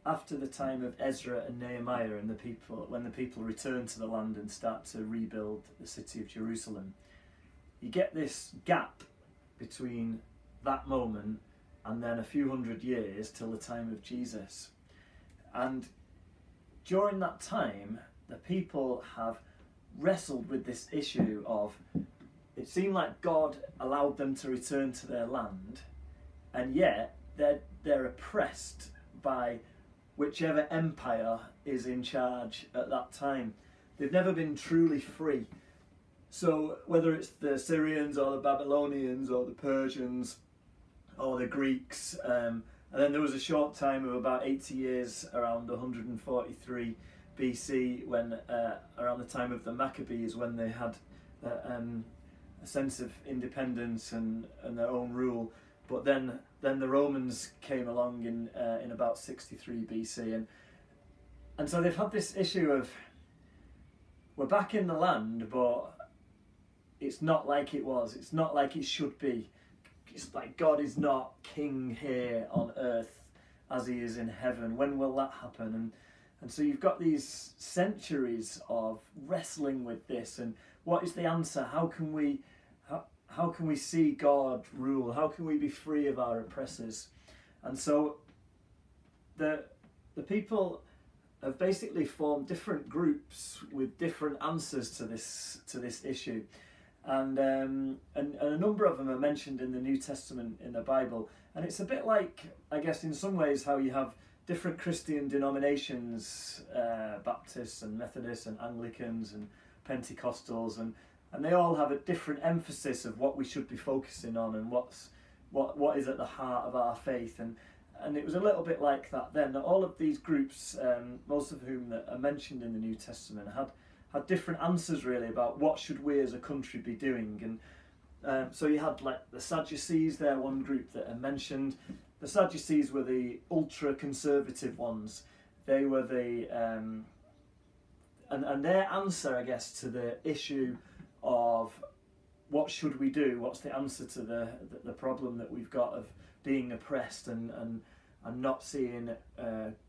after the time of Ezra and Nehemiah and the people, when the people return to the land and start to rebuild the city of Jerusalem, you get this gap between that moment and then a few hundred years till the time of Jesus. And during that time, the people have wrestled with this issue of, it seemed like God allowed them to return to their land, and yet they're oppressed by whichever empire is in charge at that time. They've never been truly free. So whether it's the Syrians or the Babylonians or the Persians or the Greeks, and then there was a short time of about 80 years around 143 BC when around the time of the Maccabees, when they had a sense of independence and their own rule. But then the Romans came along in about 63 BC, and so they've had this issue of, we're back in the land, but it's not like it was. It's not like it should be. It's like God is not king here on earth as he is in heaven. When will that happen? And so you've got these centuries of wrestling with this, and what is the answer? How can we see God rule? How can we be free of our oppressors? And so the people have basically formed different groups with different answers to this issue. And a number of them are mentioned in the New Testament in the Bible. And it's a bit like, I guess, in some ways, how you have different Christian denominations, Baptists and Methodists and Anglicans and Pentecostals, and they all have a different emphasis of what we should be focusing on and what is at the heart of our faith. And it was a little bit like that then. All of these groups, most of whom that are mentioned in the New Testament, had different answers really about what should we as a country be doing. And so you had like the Sadducees, they're one group that are mentioned. The Sadducees were the ultra-conservative ones. They were the and their answer, I guess, to the issue of what should we do, what's the answer to the problem that we've got of being oppressed and not seeing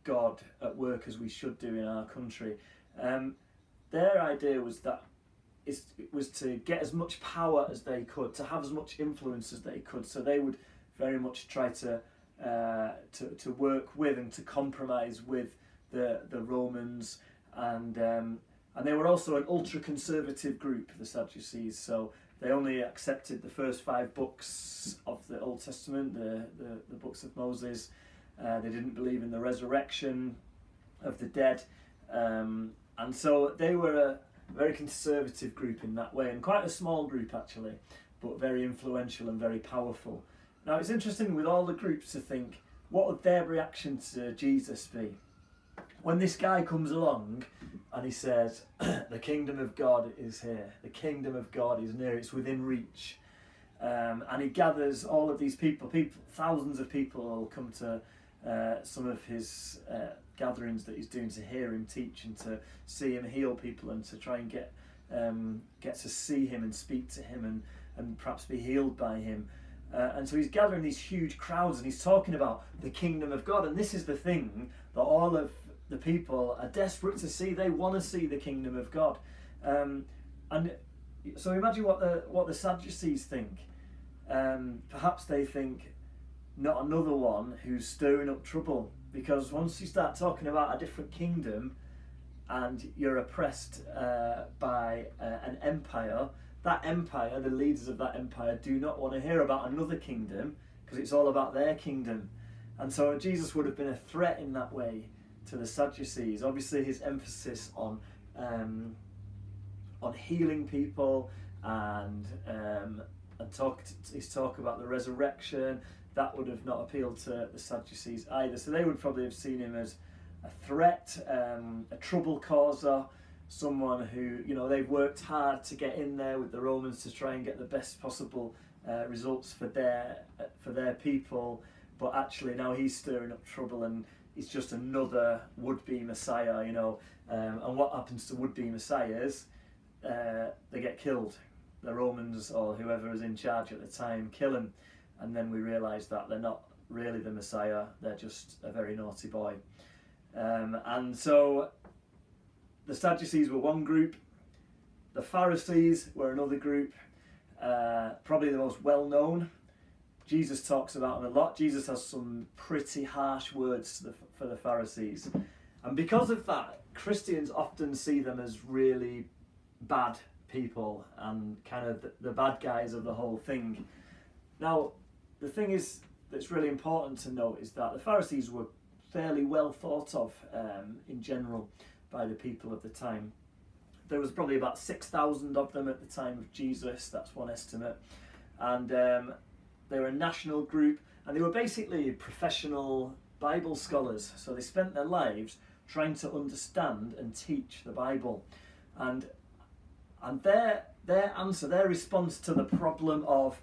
God at work as we should do in our country. Their idea was that it was to get as much power as they could, to have as much influence as they could. So they would very much try to work with and to compromise with the Romans, and they were also an ultra-conservative group, the Sadducees. So they only accepted the first 5 books of the Old Testament, the books of Moses. They didn't believe in the resurrection of the dead. And so they were a very conservative group in that way, and quite a small group actually, but very influential and very powerful. Now it's interesting with all the groups to think, what would their reaction to Jesus be? When this guy comes along and he says, the kingdom of God is here, the kingdom of God is near, it's within reach. And he gathers all of these people, thousands of people will come to some of his gatherings that he's doing to hear him teach and to see him heal people and to try and get to see him and speak to him and perhaps be healed by him. And so he's gathering these huge crowds and he's talking about the kingdom of God. And this is the thing that all of the people are desperate to see. They want to see the kingdom of God. And so imagine what the Sadducees think. Perhaps they think, not another one who's stirring up trouble. Because once you start talking about a different kingdom and you're oppressed by an empire, that empire, the leaders of that empire, do not want to hear about another kingdom because it's all about their kingdom. And so Jesus would have been a threat in that way to the Sadducees. Obviously his emphasis on healing people and his talk about the resurrection, that would have not appealed to the Sadducees either. So they would probably have seen him as a threat, a trouble causer, someone who, you know, they've worked hard to get in there with the Romans to try and get the best possible results for their people, but actually now he's stirring up trouble and he's just another would-be Messiah, you know. And what happens to would-be Messiahs? They get killed. The Romans or whoever is in charge at the time kill him. And then we realise that they're not really the Messiah, they're just a very naughty boy. And so the Sadducees were one group, the Pharisees were another group, probably the most well known. Jesus talks about them a lot. Jesus has some pretty harsh words for the Pharisees. And because of that, Christians often see them as really bad people and kind of the bad guys of the whole thing. Now, the thing is that's really important to note is that the Pharisees were fairly well thought of in general by the people of the time. There was probably about 6,000 of them at the time of Jesus, that's one estimate. And they were a national group, and they were basically professional Bible scholars. So they spent their lives trying to understand and teach the Bible. And their answer, their response to the problem of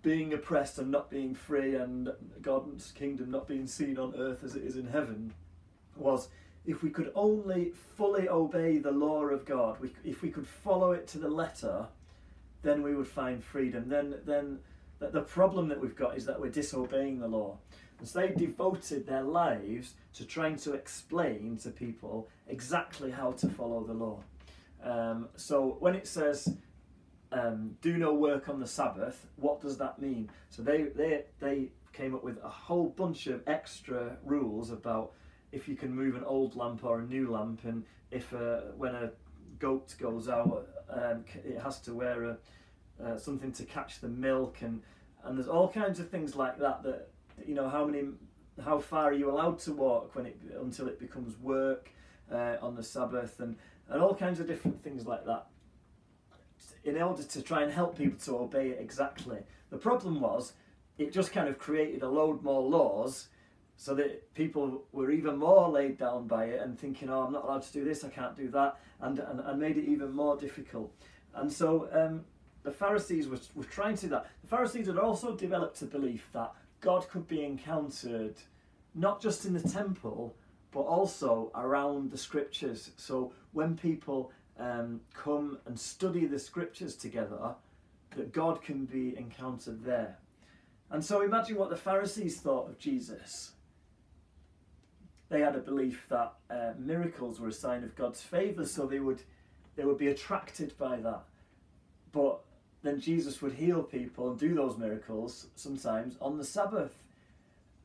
being oppressed and not being free and God's kingdom not being seen on earth as it is in heaven was, if we could only fully obey the law of God, if we could follow it to the letter, then we would find freedom. Then the problem that we've got is that we're disobeying the law. And so they devoted their lives to trying to explain to people exactly how to follow the law. So when it says, do no work on the Sabbath, what does that mean? So they came up with a whole bunch of extra rules about if you can move an old lamp or a new lamp, and if when a goat goes out, it has to wear something to catch the milk, and there's all kinds of things like that. That, you know, how far are you allowed to walk until it becomes work on the Sabbath, and all kinds of different things like that, in order to try and help people to obey it exactly. The problem was, it just kind of created a load more laws, so that people were even more laid down by it and thinking, oh, I'm not allowed to do this, I can't do that, and made it even more difficult. And so the Pharisees were trying to do that. The Pharisees had also developed a belief that God could be encountered not just in the temple, but also around the scriptures. So when people come and study the scriptures together, that God can be encountered there. And so imagine what the Pharisees thought of Jesus. They had a belief that miracles were a sign of God's favour, so they would be attracted by that. But then Jesus would heal people and do those miracles sometimes on the Sabbath,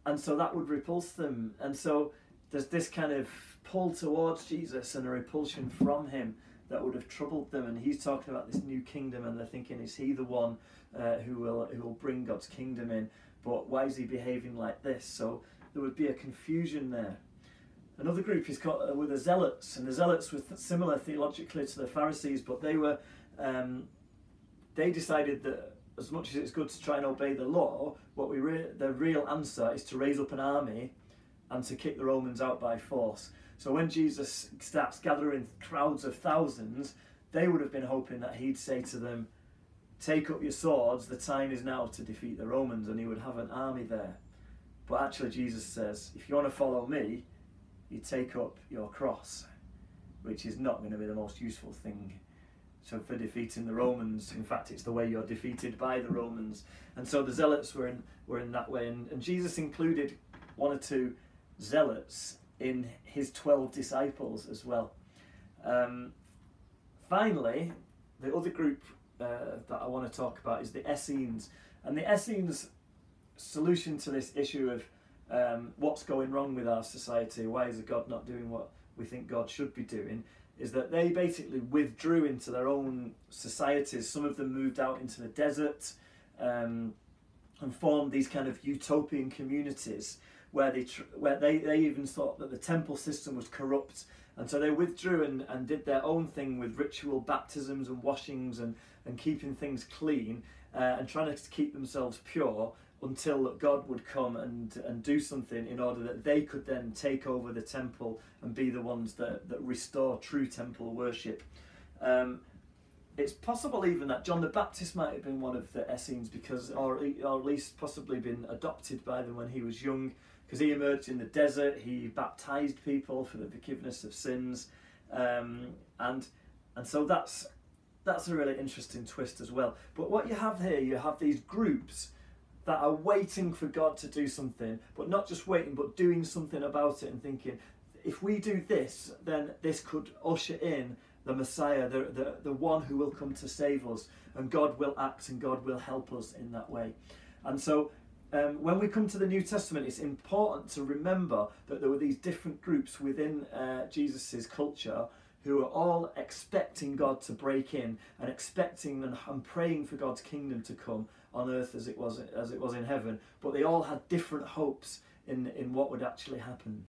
and so that would repulse them. And so there's this kind of pull towards Jesus and a repulsion from him that would have troubled them. And he's talking about this new kingdom, and they're thinking, is he the one who will bring God's kingdom in? But why is he behaving like this? So there would be a confusion there. Another group is called were the Zealots, and the Zealots were similar theologically to the Pharisees, but they decided that as much as it's good to try and obey the law, the real answer is to raise up an army and to kick the Romans out by force. So when Jesus starts gathering crowds of thousands, they would have been hoping that he'd say to them, take up your swords, the time is now to defeat the Romans, and he would have an army there. But actually Jesus says, if you want to follow me, you take up your cross, which is not going to be the most useful thing. So for defeating the Romans, in fact, it's the way you're defeated by the Romans. And so the Zealots were in that way, and Jesus included one or two Zealots in his 12 disciples as well. Finally, the other group that I want to talk about is the Essenes. And the Essenes' solution to this issue of what's going wrong with our society, why is God not doing what we think God should be doing, is that they basically withdrew into their own societies. Some of them moved out into the desert and formed these kind of utopian communities where they even thought that the temple system was corrupt, and so they withdrew and did their own thing with ritual baptisms and washings and keeping things clean and trying to keep themselves pure until God would come and do something in order that they could then take over the temple and be the ones that restore true temple worship. It's possible even that John the Baptist might have been one of the Essenes, or at least possibly been adopted by them when he was young, because he emerged in the desert, he baptized people for the forgiveness of sins, and so that's a really interesting twist as well. But what you have here, you have these groups that are waiting for God to do something, but not just waiting, but doing something about it and thinking, if we do this, then this could usher in the Messiah, the one who will come to save us, and God will act and God will help us in that way. And so when we come to the New Testament, it's important to remember that there were these different groups within Jesus's culture who are all expecting God to break in and expecting and praying for God's kingdom to come on earth as it was in heaven, but they all had different hopes in what would actually happen.